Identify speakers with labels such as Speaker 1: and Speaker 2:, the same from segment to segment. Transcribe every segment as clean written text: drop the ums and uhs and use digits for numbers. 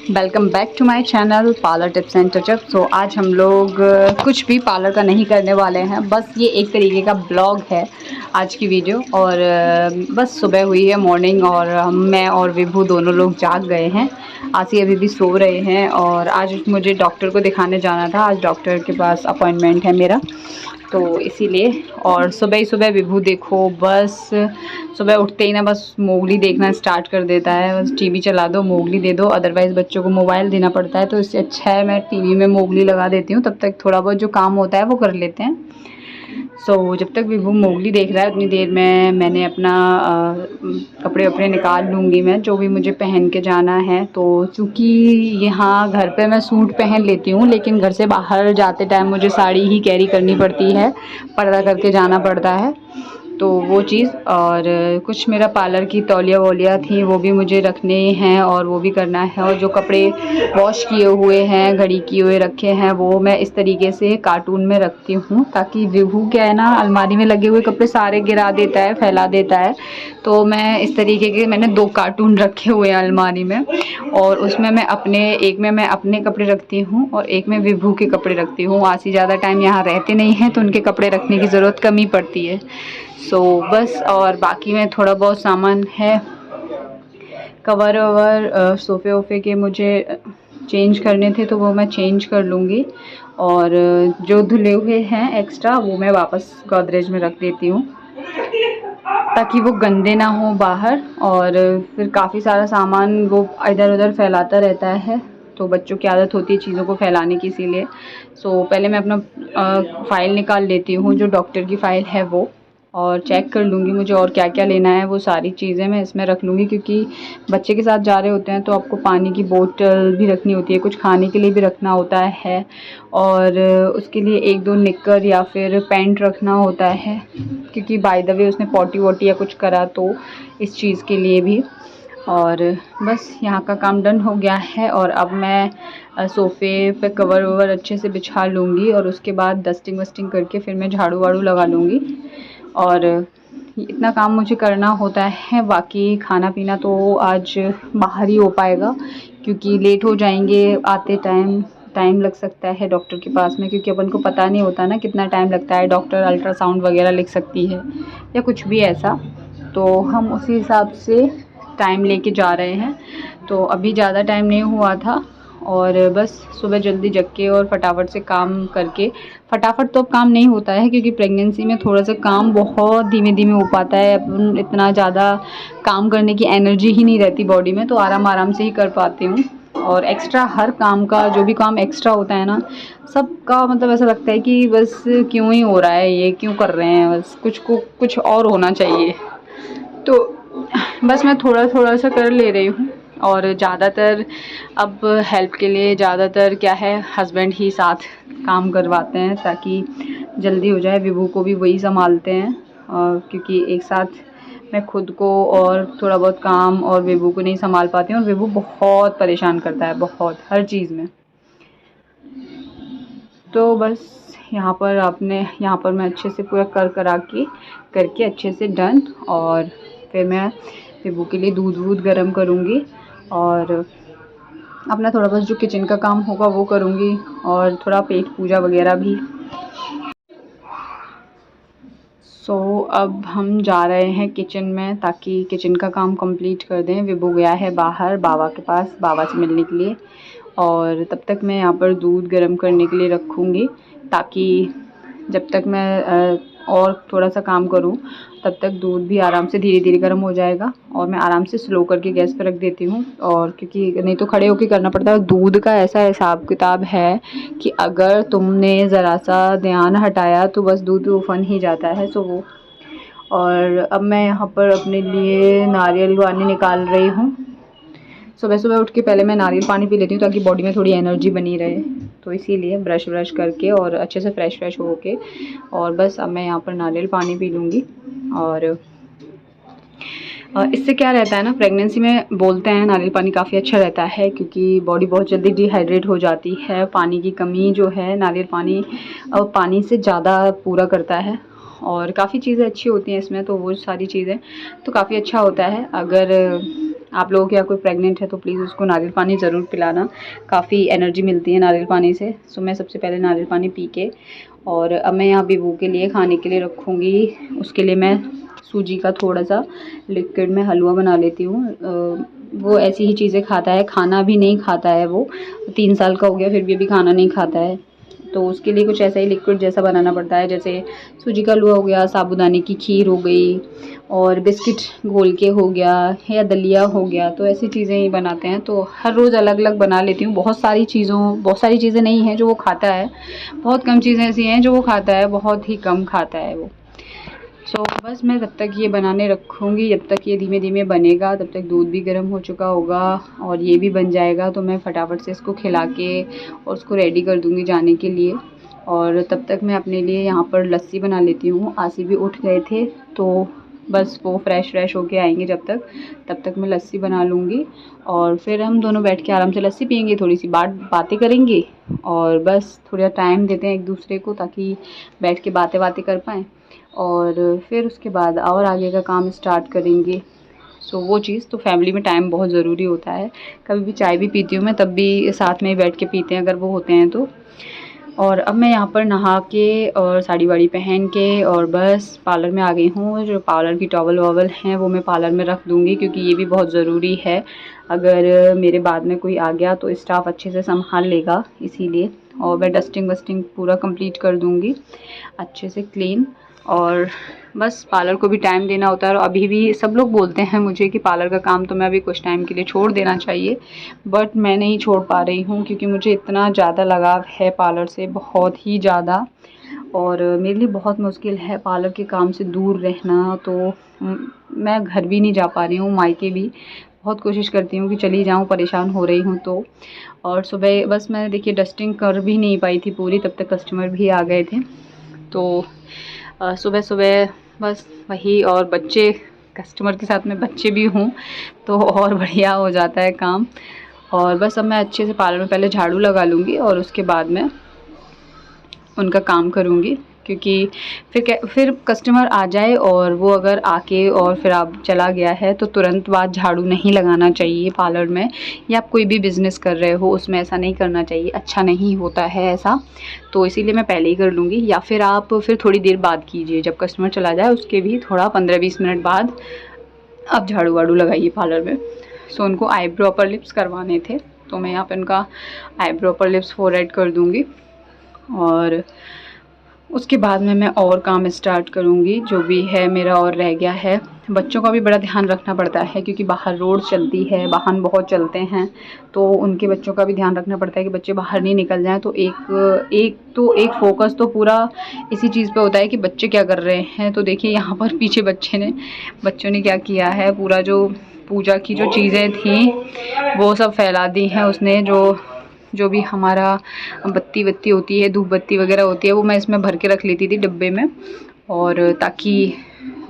Speaker 1: Welcome back to my channel parlour tips and touch up. So आज हम लोग कुछ भी पार्लर का नहीं करने वाले हैं, बस ये एक तरीके का ब्लॉग है आज की वीडियो। और बस सुबह हुई है मॉर्निंग और मैं और विभू दोनों लोग जाग गए हैं। आसी अभी भी सो रहे हैं और आज मुझे डॉक्टर को दिखाने जाना था। आज डॉक्टर के पास अपॉइंटमेंट है मेरा, तो इसीलिए। और सुबह ही सुबह विभू देखो, बस सुबह उठते ही ना बस मोगली देखना स्टार्ट कर देता है। बस टीवी चला दो, मोगली दे दो, अदरवाइज़ बच्चों को मोबाइल देना पड़ता है। तो इससे अच्छा है मैं टीवी में मोगली लगा देती हूँ, तब तक थोड़ा बहुत जो काम होता है वो कर लेते हैं। जब तक विभू मोगली देख रहा है उतनी देर में मैंने अपना कपड़े वपड़े निकाल लूँगी, मैं जो भी मुझे पहन के जाना है। तो चूँकि यहाँ घर पे मैं सूट पहन लेती हूँ, लेकिन घर से बाहर जाते टाइम मुझे साड़ी ही कैरी करनी पड़ती है, पर्दा करके जाना पड़ता है। तो वो चीज़, और कुछ मेरा पार्लर की तौलिया वौलिया थी वो भी मुझे रखने हैं और वो भी करना है। और जो कपड़े वॉश किए हुए हैं, घड़ी किए हुए रखे हैं, वो मैं इस तरीके से कार्टून में रखती हूँ, ताकि विभू क्या है ना, अलमारी में लगे हुए कपड़े सारे गिरा देता है, फैला देता है। तो मैं इस तरीके के मैंने 2 कार्टून रखे हुए हैं अलमारी में, और उसमें एक में मैं अपने कपड़े रखती हूँ और एक में विभू के कपड़े रखती हूँ। आसी ज़्यादा टाइम यहाँ रहते नहीं हैं तो उनके कपड़े रखने की ज़रूरत कम ही पड़ती है। बस, और बाकी में थोड़ा बहुत सामान है, कवर ववर सोफ़े वोफ़े के मुझे चेंज करने थे तो वो मैं चेंज कर लूँगी। और जो धुले हुए हैं एक्स्ट्रा वो मैं वापस गोदरेज में रख देती हूँ, ताकि वो गंदे ना हो बाहर। और फिर काफ़ी सारा सामान वो इधर उधर फैलाता रहता है, तो बच्चों की आदत होती है चीज़ों को फैलाने की, इसीलिए। पहले मैं अपना फ़ाइल निकाल लेती हूँ, जो डॉक्टर की फ़ाइल है वो, और चेक कर लूँगी मुझे और क्या क्या लेना है। वो सारी चीज़ें मैं इसमें रख लूँगी, क्योंकि बच्चे के साथ जा रहे होते हैं तो आपको पानी की बोतल भी रखनी होती है, कुछ खाने के लिए भी रखना होता है, और उसके लिए 1-2 निक्कर या फिर पैंट रखना होता है, क्योंकि बाय द वे उसने पॉटी वॉटी या कुछ करा तो इस चीज़ के लिए भी। और बस यहाँ का काम डन हो गया है, और अब मैं सोफ़े पे कवर ववर अच्छे से बिछा लूँगी, और उसके बाद डस्टिंग वस्टिंग करके फिर मैं झाड़ू वाड़ू लगा लूँगी। और इतना काम मुझे करना होता है। बाकी खाना पीना तो आज बाहर ही हो पाएगा, क्योंकि लेट हो जाएंगे आते टाइम लग सकता है डॉक्टर के पास में, क्योंकि अपन को पता नहीं होता ना कितना टाइम लगता है। डॉक्टर अल्ट्रासाउंड वगैरह लिख सकती है या कुछ भी ऐसा, तो हम उसी हिसाब से टाइम लेके जा रहे हैं। तो अभी ज़्यादा टाइम नहीं हुआ था, और बस सुबह जल्दी जग के और फटाफट से काम करके, फटाफट तो अब काम नहीं होता है, क्योंकि प्रेगनेंसी में थोड़ा सा काम बहुत धीमे धीमे हो पाता है। अपन इतना ज़्यादा काम करने की एनर्जी ही नहीं रहती बॉडी में, तो आराम आराम से ही कर पाती हूँ। और एक्स्ट्रा हर काम का, जो भी काम एक्स्ट्रा होता है ना, सबका मतलब ऐसा लगता है कि बस क्यों ही हो रहा है, ये क्यों कर रहे हैं, बस कुछ और होना चाहिए। तो बस मैं थोड़ा थोड़ा सा कर ले रही हूँ। और ज़्यादातर अब हेल्प के लिए ज़्यादातर क्या है, हस्बैंड ही साथ काम करवाते हैं, ताकि जल्दी हो जाए। विभू को भी वही संभालते हैं, क्योंकि एक साथ मैं खुद को और थोड़ा बहुत काम और विभू को नहीं संभाल पाती हूँ। और विभू बहुत परेशान करता है, बहुत, हर चीज़ में। तो बस यहाँ पर मैं अच्छे से पूरा करके अच्छे से डन। और फिर मैं विभू के लिए दूध वूध गर्म करूँगी, और अपना थोड़ा बहुत जो किचन का काम होगा वो करूँगी, और थोड़ा पेट पूजा वगैरह भी। अब हम जा रहे हैं किचन में, ताकि किचन का काम कंप्लीट कर दें। विभू गया है बाहर बाबा के पास, बाबा से मिलने के लिए। और तब तक मैं यहाँ पर दूध गर्म करने के लिए रखूँगी, ताकि जब तक मैं और थोड़ा सा काम करूँ तब तक दूध भी आराम से धीरे धीरे गर्म हो जाएगा। और मैं आराम से स्लो करके गैस पर रख देती हूँ, और क्योंकि नहीं तो खड़े होकर करना पड़ता है। दूध का ऐसा हिसाब किताब है कि अगर तुमने ज़रा सा ध्यान हटाया तो बस दूध उफन ही जाता है। वो, और अब मैं यहाँ पर अपने लिए नारियल पानी निकाल रही हूँ। सुबह सुबह उठ के पहले मैं नारियल पानी पी लेती हूँ, ताकि बॉडी में थोड़ी एनर्जी बनी रहे। तो इसीलिए ब्रश करके और अच्छे से फ्रेश हो के, और बस अब मैं यहाँ पर नारियल पानी पी लूँगी। और इससे क्या रहता है ना, प्रेगनेंसी में बोलते हैं नारियल पानी काफ़ी अच्छा रहता है, क्योंकि बॉडी बहुत जल्दी डिहाइड्रेट हो जाती है। पानी की कमी जो है नारियल पानी से ज़्यादा पूरा करता है। और काफ़ी चीज़ें अच्छी होती हैं इसमें, तो वो सारी चीज़ें तो काफ़ी अच्छा होता है। अगर आप लोगों के यहाँ कोई प्रेग्नेंट है तो प्लीज़ उसको नारियल पानी ज़रूर पिलाना, काफ़ी एनर्जी मिलती है नारियल पानी से। सो मैं सबसे पहले नारियल पानी पी के, और अब मैं यहाँ बिबू के लिए खाने के लिए रखूँगी। उसके लिए मैं सूजी का थोड़ा सा लिक्विड में हलवा बना लेती हूँ। वो ऐसी ही चीज़ें खाता है, खाना भी नहीं खाता है। वो 3 साल का हो गया फिर भी अभी खाना नहीं खाता है, तो उसके लिए कुछ ऐसा ही लिक्विड जैसा बनाना पड़ता है, जैसे सूजी का हलवा हो गया, साबूदाने की खीर हो गई, और बिस्किट घोल के हो गया, या दलिया हो गया। तो ऐसी चीज़ें ही बनाते हैं। तो हर रोज़ अलग अलग बना लेती हूँ। बहुत सारी चीज़ें नहीं हैं जो वो खाता है, बहुत कम चीज़ें ऐसी हैं जो वो खाता है, बहुत ही कम खाता है वो। सो बस मैं तब तक ये बनाने रखूँगी, जब तक ये धीमे धीमे बनेगा तब तक दूध भी गर्म हो चुका होगा और ये भी बन जाएगा। तो मैं फटाफट से इसको खिला के और उसको रेडी कर दूँगी जाने के लिए। और तब तक मैं अपने लिए यहाँ पर लस्सी बना लेती हूँ। आसी भी उठ गए थे तो बस वो फ्रेश होके आएंगे तब तक मैं लस्सी बना लूँगी, और फिर हम दोनों बैठ के आराम से लस्सी पियेंगे, थोड़ी सी बातें करेंगे, और बस थोड़ा टाइम देते हैं एक दूसरे को ताकि बैठ के बातें कर पाएँ, और फिर उसके बाद और आगे का काम स्टार्ट करेंगे। सो वो चीज़ तो फैमिली में टाइम बहुत ज़रूरी होता है। कभी भी चाय भी पीती हूँ मैं, तब भी साथ में ही बैठ के पीते हैं अगर वो होते हैं तो। और अब मैं यहाँ पर नहा के और साड़ी वाड़ी पहन के और बस पार्लर में आ गई हूँ। जो पार्लर की टॉवल वॉवल हैं वो मैं पार्लर में रख दूँगी, क्योंकि ये भी बहुत ज़रूरी है। अगर मेरे बाद में कोई आ गया तो स्टाफ अच्छे से संभाल लेगा, इसीलिए। और मैं डस्टिंग वस्टिंग पूरा कंप्लीट कर दूँगी अच्छे से क्लीन। और बस पार्लर को भी टाइम देना होता है। और अभी भी सब लोग बोलते हैं मुझे कि पार्लर का काम तो मैं अभी कुछ टाइम के लिए छोड़ देना चाहिए, बट मैं नहीं छोड़ पा रही हूँ, क्योंकि मुझे इतना ज़्यादा लगाव है पार्लर से, बहुत ही ज़्यादा। और मेरे लिए बहुत मुश्किल है पार्लर के काम से दूर रहना। तो मैं घर भी नहीं जा पा रही हूँ, मायके भी बहुत कोशिश करती हूँ कि चली जाऊँ, परेशान हो रही हूँ तो। और सुबह बस मैं देखिए डस्टिंग कर भी नहीं पाई थी पूरी, तब तक कस्टमर भी आ गए थे। तो सुबह बस वही, और बच्चे, कस्टमर के साथ में बच्चे भी हों तो और बढ़िया हो जाता है काम। और बस अब मैं अच्छे से पार्लर में पहले झाड़ू लगा लूँगी और उसके बाद में उनका काम करूँगी, क्योंकि फिर कस्टमर आ जाए और वो अगर आके और फिर आप चला गया है तो तुरंत बाद झाड़ू नहीं लगाना चाहिए पार्लर में, या आप कोई भी बिज़नेस कर रहे हो उसमें ऐसा नहीं करना चाहिए, अच्छा नहीं होता है ऐसा। तो इसीलिए मैं पहले ही कर लूँगी, या फिर आप फिर थोड़ी देर बाद कीजिए, जब कस्टमर चला जाए उसके भी थोड़ा 15-20 मिनट बाद आप झाड़ू वाड़ू लगाइए पार्लर में। सो उनको आईब्रो अपर लिप्स करवाने थे, तो मैं यहाँ पर उनका आईब्रो अपर लिप्स फोरहेड कर दूँगी, और उसके बाद में मैं और काम स्टार्ट करूँगी जो भी है मेरा और रह गया है। बच्चों का भी बड़ा ध्यान रखना पड़ता है, क्योंकि बाहर रोड चलती है, वाहन बहुत चलते हैं, तो उनके बच्चों का भी ध्यान रखना पड़ता है कि बच्चे बाहर नहीं निकल जाएं। तो एक फोकस तो पूरा इसी चीज़ पे होता है कि बच्चे क्या कर रहे हैं। तो देखिए यहाँ पर पीछे बच्चों ने क्या किया है, पूरा जो पूजा की जो चीज़ें थी वो सब फैला दी हैं उसने। जो भी हमारा बत्ती होती है, धूप बत्ती वगैरह होती है, वो मैं इसमें भर के रख लेती थी डिब्बे में, और ताकि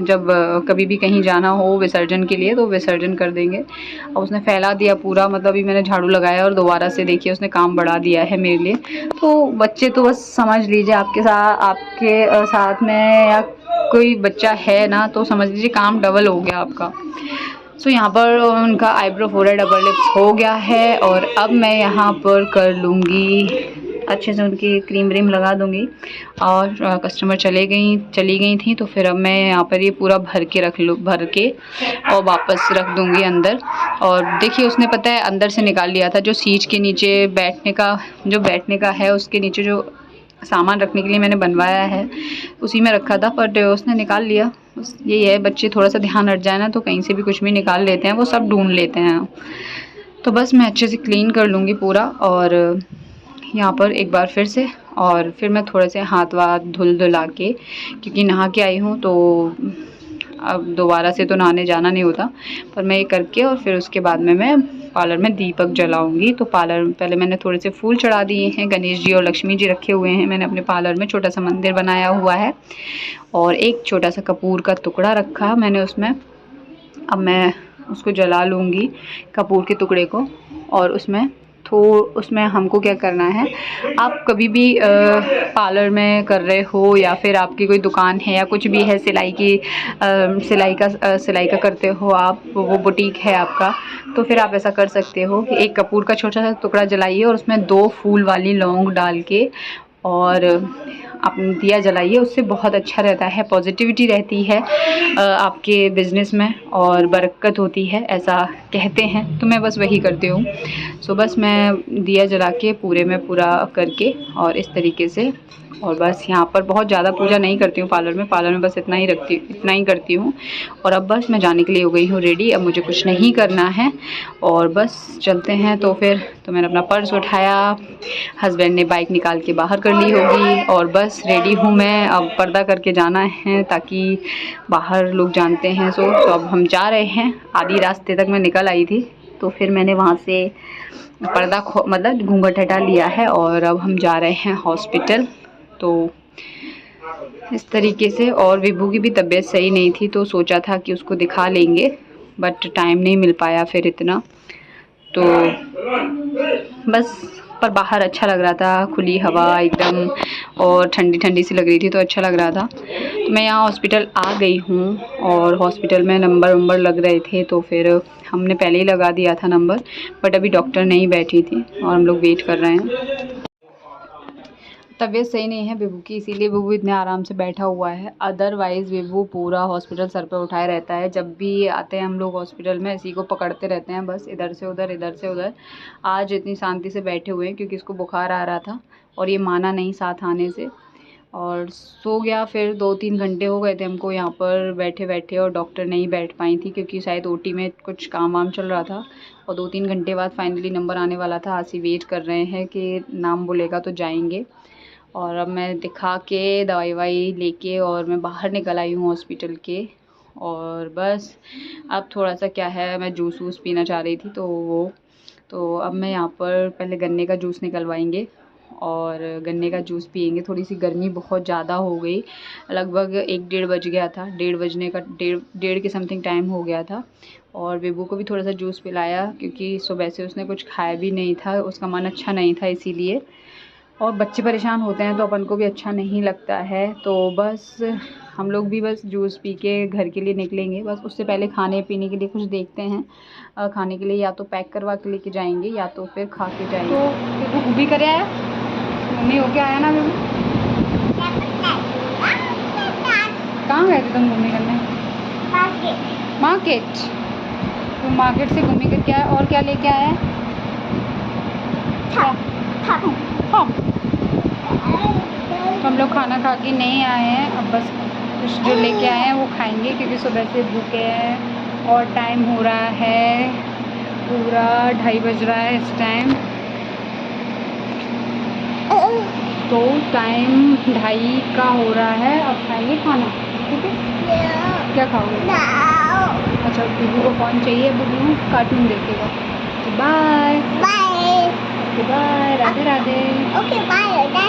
Speaker 1: जब कभी भी कहीं जाना हो विसर्जन के लिए तो विसर्जन कर देंगे। अब उसने फैला दिया पूरा, मतलब अभी मैंने झाड़ू लगाया और दोबारा से देखिए उसने काम बढ़ा दिया है मेरे लिए। तो बच्चे तो बस समझ लीजिए आपके साथ में या कोई बच्चा है ना, तो समझ लीजिए काम डबल हो गया आपका। सो यहाँ पर उनका आईब्रो फोरहेड अपर लिप्स हो गया है, और अब मैं यहाँ पर कर लूँगी अच्छे से उनकी क्रीम व्रीम लगा दूँगी। और कस्टमर चली गई थी, तो फिर अब मैं यहाँ पर ये पूरा भर के और वापस रख दूँगी अंदर। और देखिए उसने पता है अंदर से निकाल लिया था, जो सीट के नीचे बैठने का है, उसके नीचे जो सामान रखने के लिए मैंने बनवाया है उसी में रखा था, बट उसने निकाल लिया। यही है, बच्चे थोड़ा सा ध्यान हट जाए ना तो कहीं से भी कुछ भी निकाल लेते हैं, वो सब ढूंढ लेते हैं। तो बस मैं अच्छे से क्लीन कर लूँगी पूरा, और यहाँ पर एक बार फिर से, और फिर मैं थोड़े से हाथ धुला के, क्योंकि नहा के आई हूँ तो अब दोबारा से तो नहाने जाना नहीं होता, पर मैं ये करके और फिर उसके बाद में मैं पार्लर में दीपक जलाऊंगी। तो पार्लर में पहले मैंने थोड़े से फूल चढ़ा दिए हैं, गणेश जी और लक्ष्मी जी रखे हुए हैं मैंने अपने पार्लर में, छोटा सा मंदिर बनाया हुआ है, और एक छोटा सा कपूर का टुकड़ा रखा मैंने उसमें। अब मैं उसको जला लूँगी कपूर के टुकड़े को, और उसमें तो उसमें हमको क्या करना है, आप कभी भी पार्लर में कर रहे हो या फिर आपकी कोई दुकान है या कुछ भी है, सिलाई का करते हो आप, वो बुटीक है आपका, तो फिर आप ऐसा कर सकते हो कि एक कपूर का छोटा सा टुकड़ा जलाइए और उसमें 2 फूल वाली लौंग डाल के और आप दिया जलाइए। उससे बहुत अच्छा रहता है, पॉजिटिविटी रहती है आपके बिज़नेस में और बरकत होती है, ऐसा कहते हैं। तो मैं बस वही करती हूँ। सो बस मैं दिया जला के पूरे में पूरा करके और इस तरीके से, और बस यहाँ पर बहुत ज़्यादा पूजा नहीं करती हूँ पार्लर में बस इतना ही करती हूँ। और अब बस मैं जाने के लिए हो गई हूँ रेडी, अब मुझे कुछ नहीं करना है और बस चलते हैं। तो फिर तो मैंने अपना पर्स उठाया, हस्बैंड ने बाइक निकाल के बाहर कर ली होगी और बस रेडी हूँ मैं। अब पर्दा करके जाना है ताकि बाहर लोग जानते हैं। तो अब हम जा रहे हैं। आधी रास्ते तक मैं निकल आई थी तो फिर मैंने वहाँ से पर्दा मतलब घूंघट हटा लिया है और अब हम जा रहे हैं हॉस्पिटल। तो इस तरीके से, और विभू की भी तबीयत सही नहीं थी तो सोचा था कि उसको दिखा लेंगे, बट टाइम नहीं मिल पाया फिर इतना। तो बस, पर बाहर अच्छा लग रहा था, खुली हवा एकदम और ठंडी ठंडी सी लग रही थी तो अच्छा लग रहा था। तो मैं यहाँ हॉस्पिटल आ गई हूँ और हॉस्पिटल में नंबर लग रहे थे तो फिर हमने पहले ही लगा दिया था नंबर, बट अभी डॉक्टर नहीं बैठी थी और हम लोग वेट कर रहे हैं। तबीयत सही नहीं है विभू की, इसीलिए विभू इतने आराम से बैठा हुआ है। अदरवाइज़ विभू पूरा हॉस्पिटल सर पे उठाए रहता है। जब भी आते हैं हम लोग हॉस्पिटल में इसी को पकड़ते रहते हैं, बस इधर से उधर इधर से उधर। आज इतनी शांति से बैठे हुए हैं क्योंकि इसको बुखार आ रहा था और ये माना नहीं साथ आने से और सो गया। फिर 2-3 घंटे हो गए थे हमको यहाँ पर बैठे बैठे और डॉक्टर नहीं बैठ पाई थी क्योंकि शायद ओटी में कुछ काम वाम चल रहा था। और 2-3 घंटे बाद फाइनली नंबर आने वाला था। आज ही वेट कर रहे हैं कि नाम बोलेगा तो जाएंगे। और अब मैं दिखा के दवाई वाई लेके और मैं बाहर निकल आई हूँ हॉस्पिटल के। और बस अब थोड़ा सा क्या है, मैं जूस वूस पीना चाह रही थी तो अब मैं यहाँ पर पहले गन्ने का जूस निकलवाएंगे और गन्ने का जूस पियेंगे। थोड़ी सी गर्मी बहुत ज़्यादा हो गई, लगभग 1-1:30 बज गया था, 1:30 बजने का 1:30 के समथिंग टाइम हो गया था। और बेबू को भी थोड़ा सा जूस पिलाया क्योंकि सुबह से उसने कुछ खाया भी नहीं था, उसका मन अच्छा नहीं था इसीलिए। और बच्चे परेशान होते हैं तो अपन को भी अच्छा नहीं लगता है। तो बस हम लोग भी बस जूस पी के घर के लिए निकलेंगे। बस उससे पहले खाने पीने के लिए कुछ देखते हैं। खाने के लिए या तो पैक करवा के लेके जाएंगे या तो फिर खा के जाएंगे। तो वो भी करे आया, मम्मी होके आया ना बेबू। कहाँ गए थे तुम घूमने करने? मार्केट। तो मार्केट से घूमने करके आया और क्या लेके आया? हम लोग खाना खा के नहीं आए हैं, अब बस कुछ जो लेके आए हैं वो खाएंगे क्योंकि सुबह से भूखे हैं और टाइम हो रहा है पूरा 2:30 बज रहा है इस टाइम। तो टाइम 2:30 का हो रहा है, अब खाएंगे खाना, ठीक है? क्या खाओगे? अच्छा, बुबू को फ़ोन चाहिए, बुबू कार्टून देखेगा। Bye bye, Radhe Radhe. Okay bye.